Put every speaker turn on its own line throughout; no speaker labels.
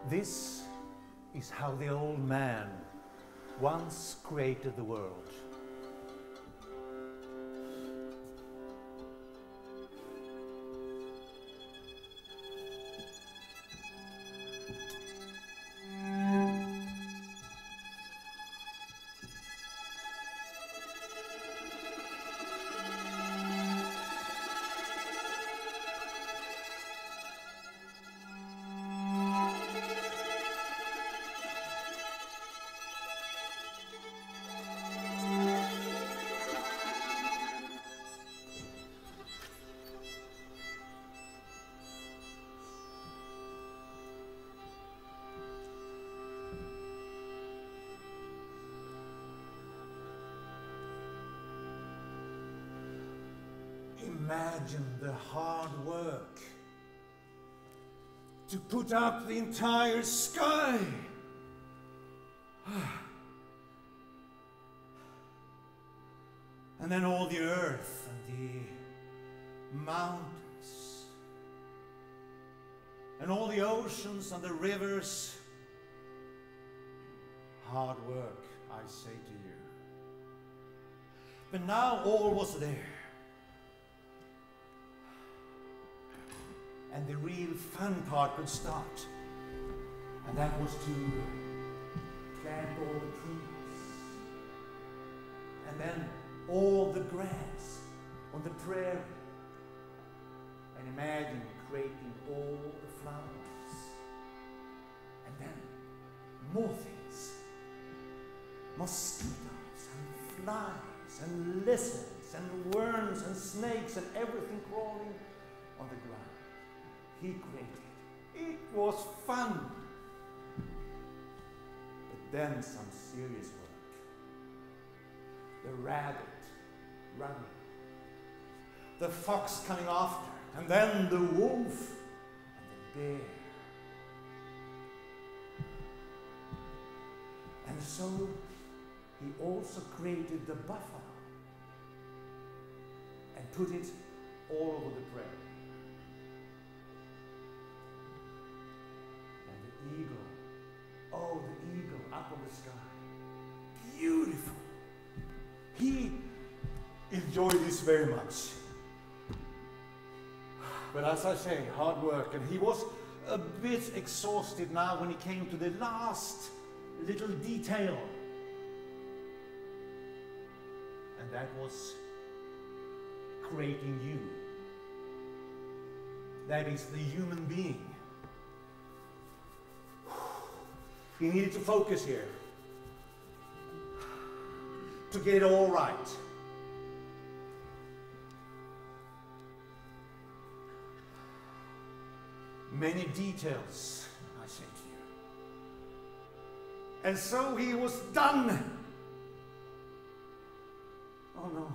This is how the old man once created the world. Imagine the hard work to put up the entire sky. And then all the earth and the mountains and all the oceans and the rivers. Hard work, I say to you. But now all was there. And the real fun part could start. And that was to plant all the trees. And then all the grass on the prairie. And imagine creating all the flowers. And then more things. Mosquitoes and flies and lizards and worms and snakes and everything crawling on the ground. He created. It was fun. But then some serious work. The rabbit running. The fox coming after. And then the wolf and the bear. And so he also created the buffalo and put it all over the prairie. Eagle. Oh, the eagle up on the sky. Beautiful. He enjoyed this very much. But as I say, hard work. And he was a bit exhausted now when he came to the last little detail. And that was creating you. That is the human being. He needed to focus here to get it all right. Many details, I say to you. And so he was done. Oh no.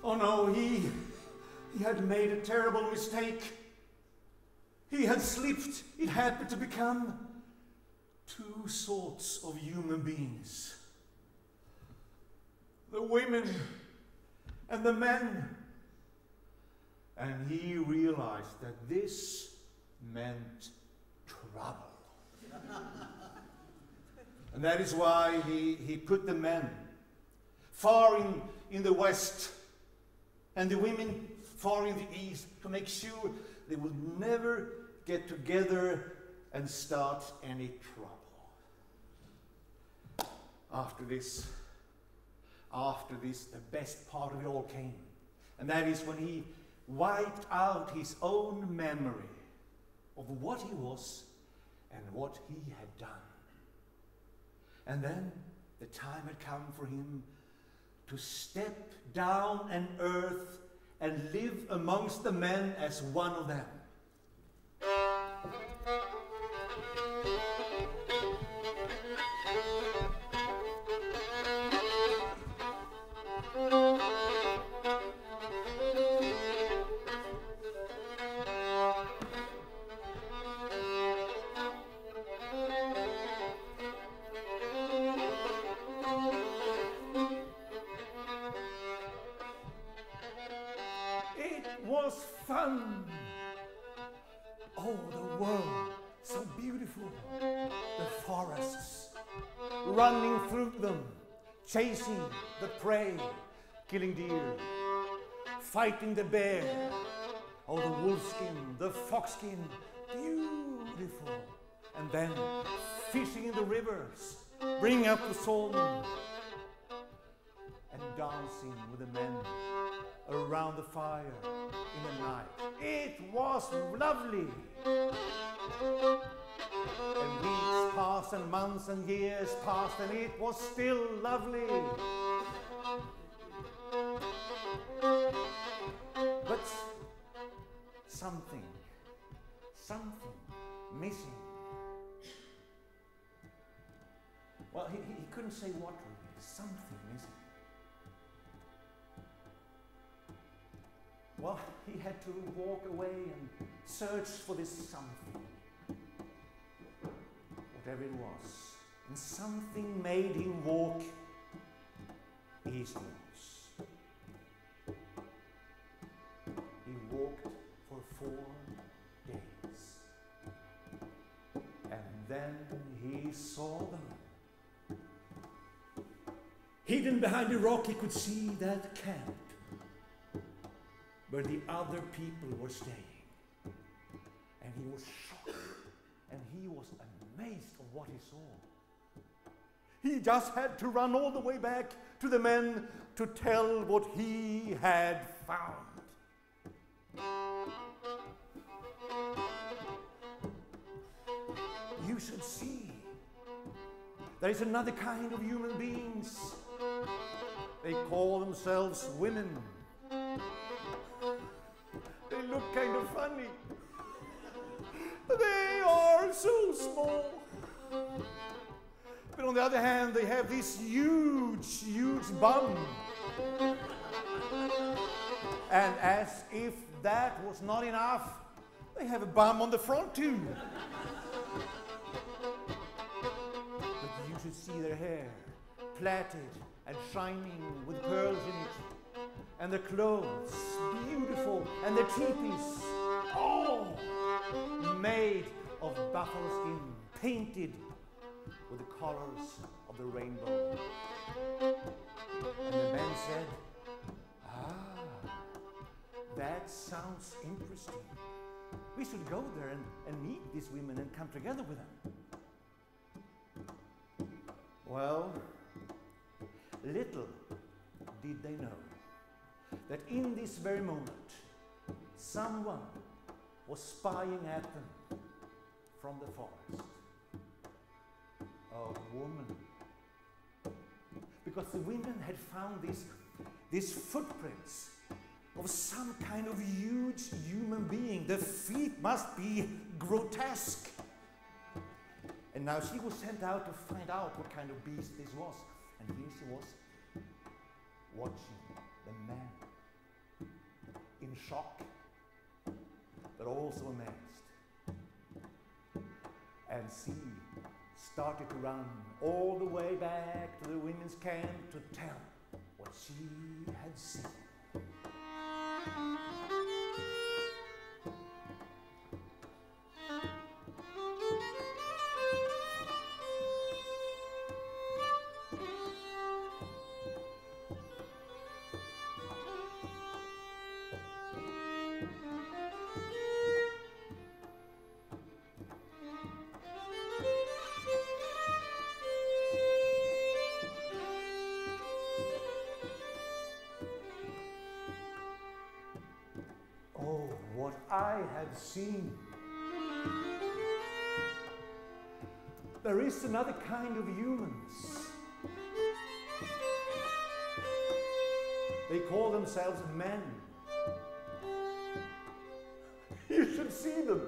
Oh no, he had made a terrible mistake. He had slipped. It happened to become two sorts of human beings. The women and the men. And he realized that this meant trouble. And that is why he put the men far in the west and the women far in the east to make sure they would never get together and start any trouble. After this, the best part of it all came. And that is when he wiped out his own memory of what he was and what he had done. And then the time had come for him to step down on earth and live amongst the men as one of them. It was fun. Oh, the world so beautiful. The forests, running through them, chasing the prey, killing deer, fighting the bear, oh, the wolfskin, the foxskin, beautiful. And then fishing in the rivers, bringing up the salmon, and dancing with the men around the fire in the night. It was lovely. And weeks passed and months and years passed and it was still lovely. But something missing. Well, he couldn't say what really. Something missing. Well, he had to walk away and search for this something. Whatever it was. And something made him walk eastwards. He walked for 4 days. And then he saw them. Hidden behind a rock, he could see that camp where the other people were staying. And he was shocked. And he was amazed of what he saw. He just had to run all the way back to the men to tell what he had found. You should see. There is another kind of human beings. They call themselves women. They look kind of funny. They are so small. But on the other hand, they have this huge bum. And as if that was not enough, they have a bum on the front too. But you should see their hair, plaited and shining with pearls in it. And their clothes, beautiful, and their teepees, oh, made of buffalo skin, painted with the colors of the rainbow. And the men said, that sounds interesting. We should go there and meet these women and come together with them. Well, little did they know that in this very moment, someone was spying at them from the forest. A woman. Because the women had found these footprints of some kind of huge human being. The feet must be grotesque. And now she was sent out to find out what kind of beast this was. And here she was, watching the man in shock, but also amazed. And she started to run all the way back to the women's camp to tell what she had seen. I have seen. There is another kind of humans. They call themselves men. You should see them.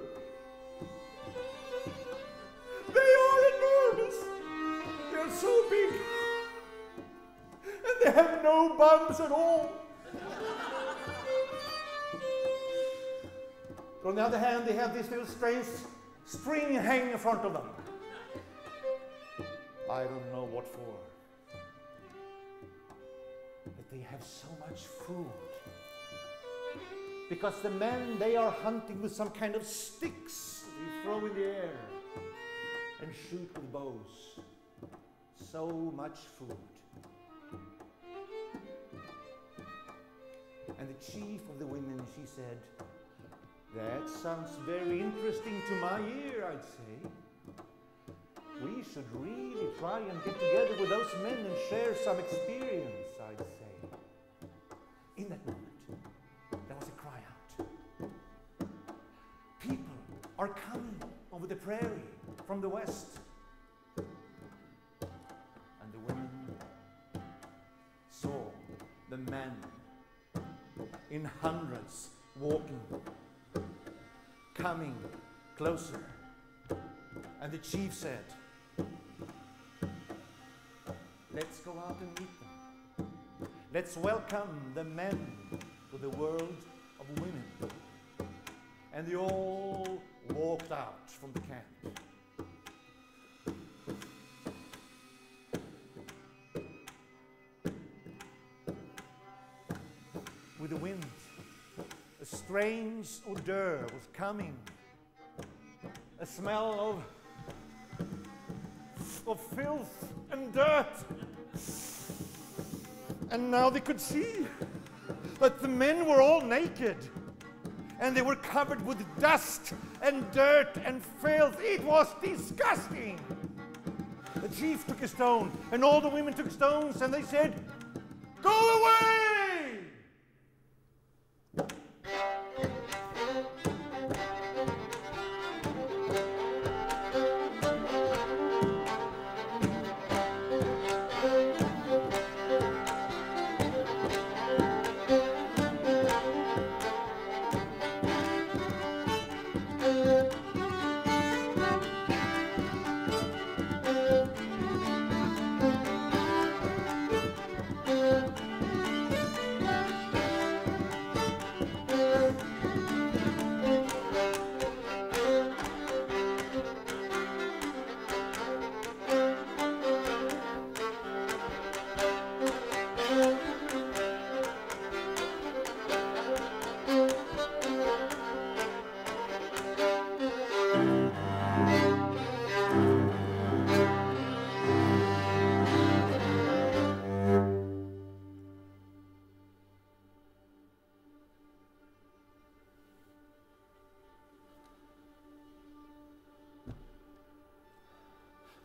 They are enormous. They are so big. And they have no bumps at all. On the other hand, they have this little strange string hanging in front of them. I don't know what for. But they have so much food. Because the men, they are hunting with some kind of sticks they throw in the air. and shoot with bows. So much food. And the chief of the women, she said, "That sounds very interesting to my ear, I'd say. We should really try and get together with those men and share some experience, I'd say." In that moment, there was a cry out. People are coming over the prairie from the west. And the women saw the men in hundreds walking, coming closer. And the chief said, "Let's go out and meet them. Let's welcome the men to the world of women." And they all walked out from the camp. With the wind, a strange odor was coming. A smell of filth and dirt. And now they could see that the men were all naked. And they were covered with dust and dirt and filth. It was disgusting. The chief took a stone, and all the women took stones, and they said, "Go away!"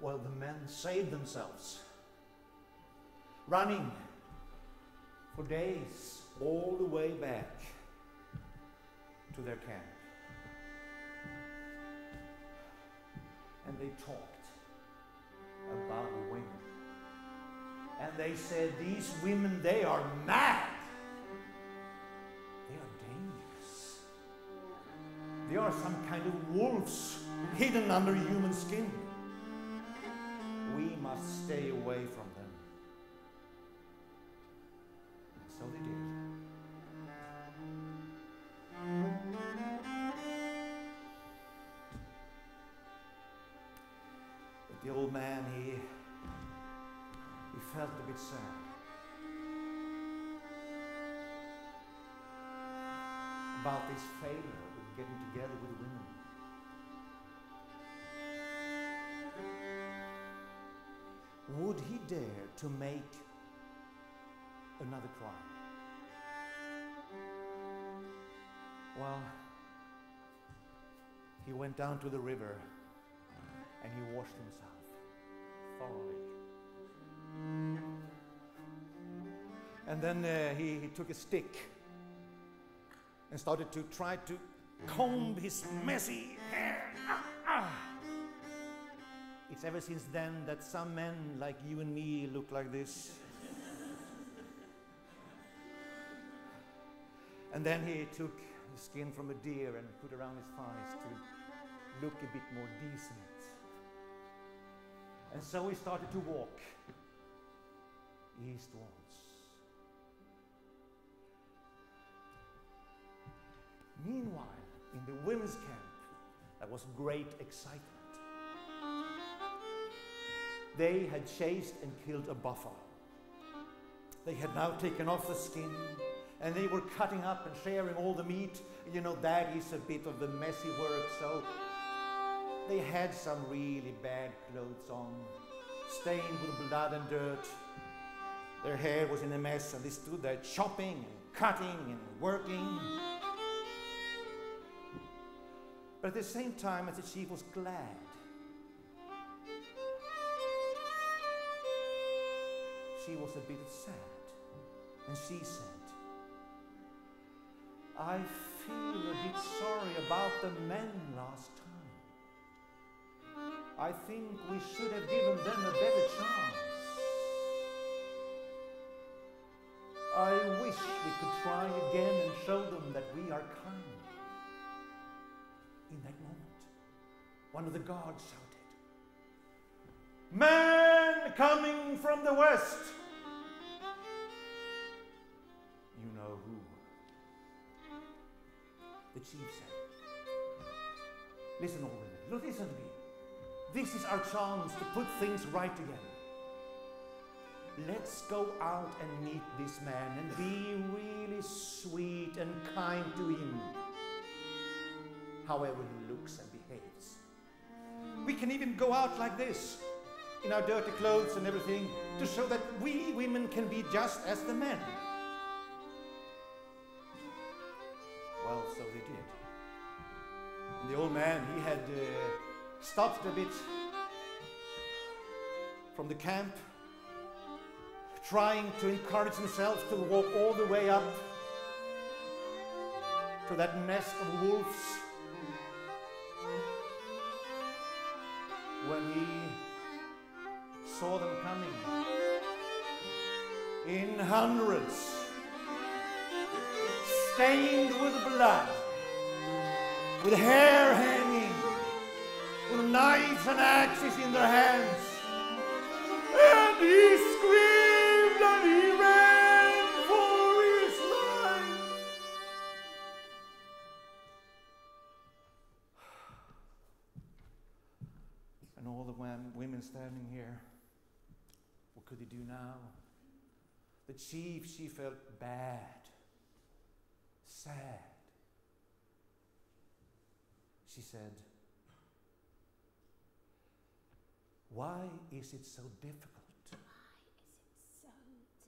Well, the men saved themselves, running for days all the way back to their camp. And they talked about the women. And they said, "These women, they are mad. They are dangerous. They are some kind of wolves hidden under human skin. We must stay away from them." And so they did. But the old man, he felt a bit sad. About this failure of getting together with women. Would he dare to make another try? Well, he went down to the river and he washed himself thoroughly. And then he took a stick and started to try to comb his messy hair. It's ever since then that some men like you and me look like this. And then he took the skin from a deer and put around his thighs to look a bit more decent. And so he started to walk eastwards. Meanwhile, in the women's camp, there was great excitement. They had chased and killed a buffalo. They had now taken off the skin, and they were cutting up and sharing all the meat. You know, that is a bit of the messy work, so They had some really bad clothes on, stained with blood and dirt. Their hair was in a mess, and they stood there chopping and cutting and working. But at the same time, as the chief was glad, she was a bit sad, and she said, I feel a bit sorry about the men last time. I think we should have given them a better chance. I wish we could try again and show them that we are kind. In that moment, one of the guards shouted, "Man coming from the west!" You know who. The chief said, "Listen, all women, listen to me. This is our chance to put things right again. Let's go out and meet this man and be really sweet and kind to him, however he looks and behaves. We can even go out like this, in our dirty clothes and everything, to show that we women can be just as the men." Well, so they did. And the old man, he had stopped a bit from the camp, trying to encourage himself to walk all the way up to that nest of wolves. When he saw them coming in hundreds, stained with blood, with hair hanging, with knives and axes in their hands, and he screamed and he ran for his life. And all the women standing here, what could he do now? The chief, she felt bad, sad. She said, "Why is it so difficult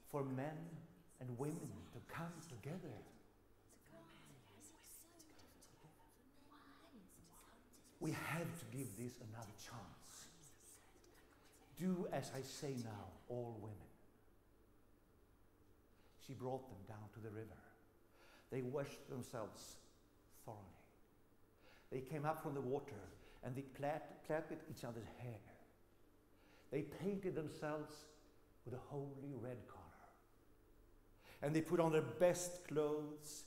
for men and women to come together? We have to give this another chance. Do as I say now, all women." She brought them down to the river. They washed themselves thoroughly. They came up from the water and they plaited each other's hair. They painted themselves with a holy red color. And they put on their best clothes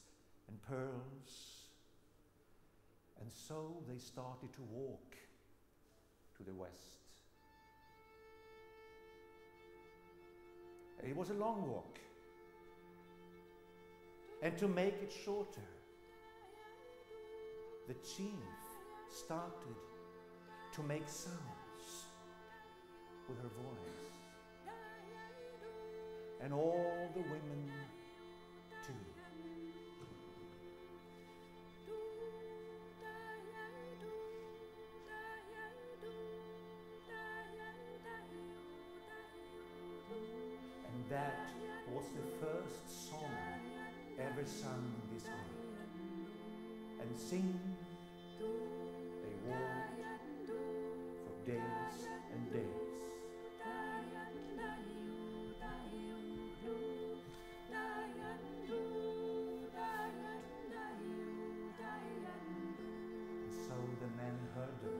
and pearls. And so they started to walk to the west. It was a long walk. And to make it shorter, the chief started to make sounds with her voice. And all the women too. And that was the first song ever sung in this hall. And sing they walked for days and days. And so the men heard them.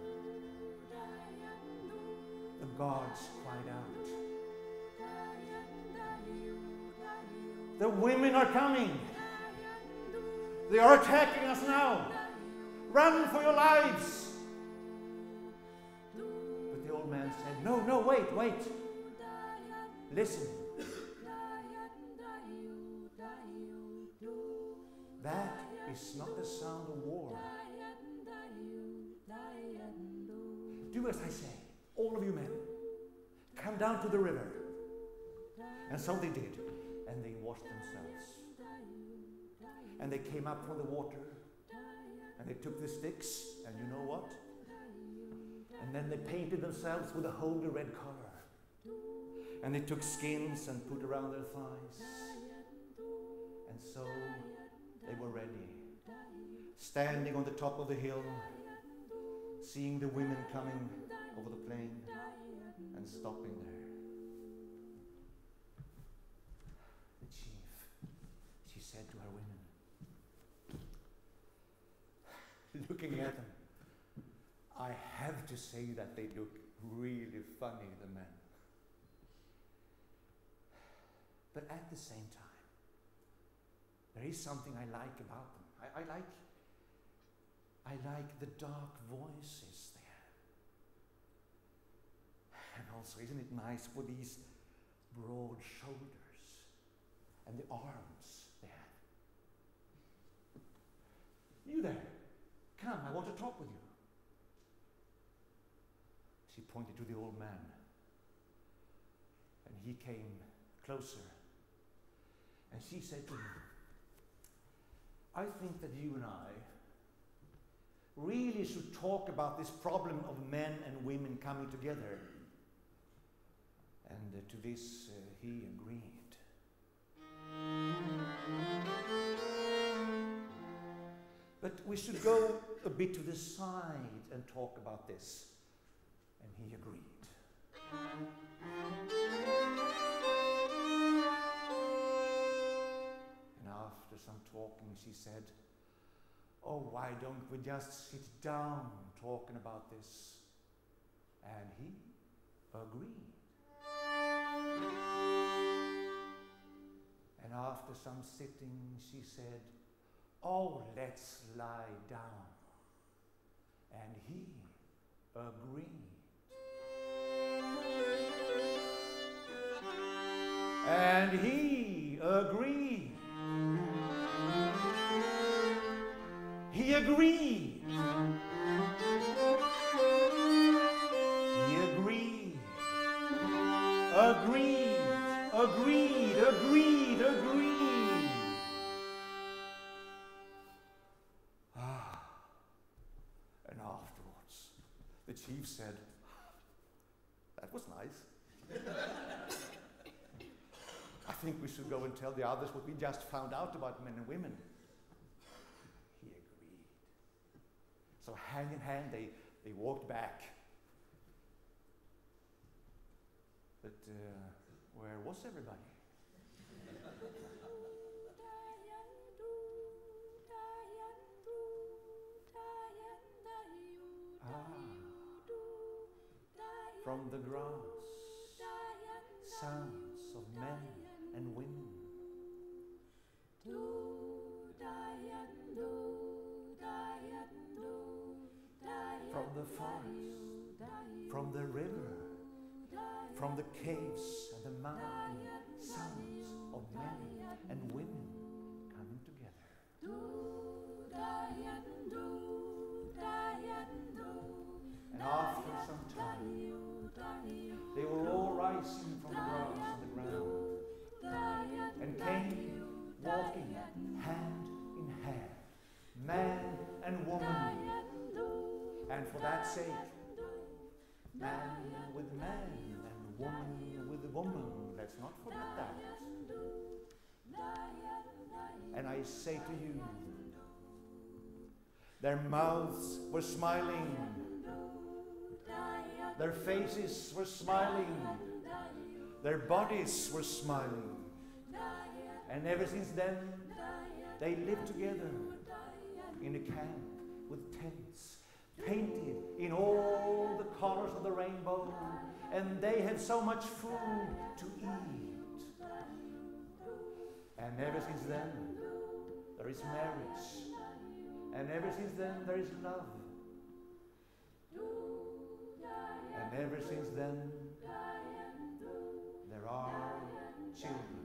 The guards cried out, "The women are coming! They are attacking us now! Run for your lives!" But the old man said, No, wait. Listen. That is not the sound of war. Do as I say, all of you men. Come down to the river. And so they did. And they washed themselves. And they came up from the water. And they took the sticks. And you know what? And then they painted themselves with a holy red color. And they took skins and put around their thighs. And so they were ready, standing on the top of the hill, seeing the women coming over the plain and stopping there. The chief, she said to her women, looking at them, I have to say that they look really funny, the men. But at the same time, there is something I like about them. I like the dark voices they have. And also, isn't it nice for these broad shoulders and the arms they have? You there, come, I want to talk with you. She pointed to the old man, and he came closer. And she said to him, I think that you and I really should talk about this problem of men and women coming together. And to this he agreed. But we should go a bit to the side and talk about this. And he agreed. And after some talking, she said, oh, why don't we just sit down talking about this? And he agreed. And after some sitting, she said, oh, let's lie down. And he agreed. And he agreed. He agreed. He agreed. Agreed. Agreed. Agreed. Agreed. And afterwards, the chief said, that was nice. I think we should go and tell the others what we just found out about men and women. He agreed. So hand in hand, they walked back. But where was everybody? From the grass, sounds of men and women. From the forest, from the river, from the caves and the mountain, sounds of men and women coming together. And after some time, they were all rising from the grass on the ground and came walking hand in hand, man and woman. And for that sake, man with man and woman with woman. Let's not forget that. And I say to you, their mouths were smiling, their faces were smiling, their bodies were smiling. And ever since then, they lived together in a camp with tents, painted in all the colors of the rainbow, and they had so much food to eat. And ever since then, there is marriage. And ever since then, there is love. And ever since then, there are children.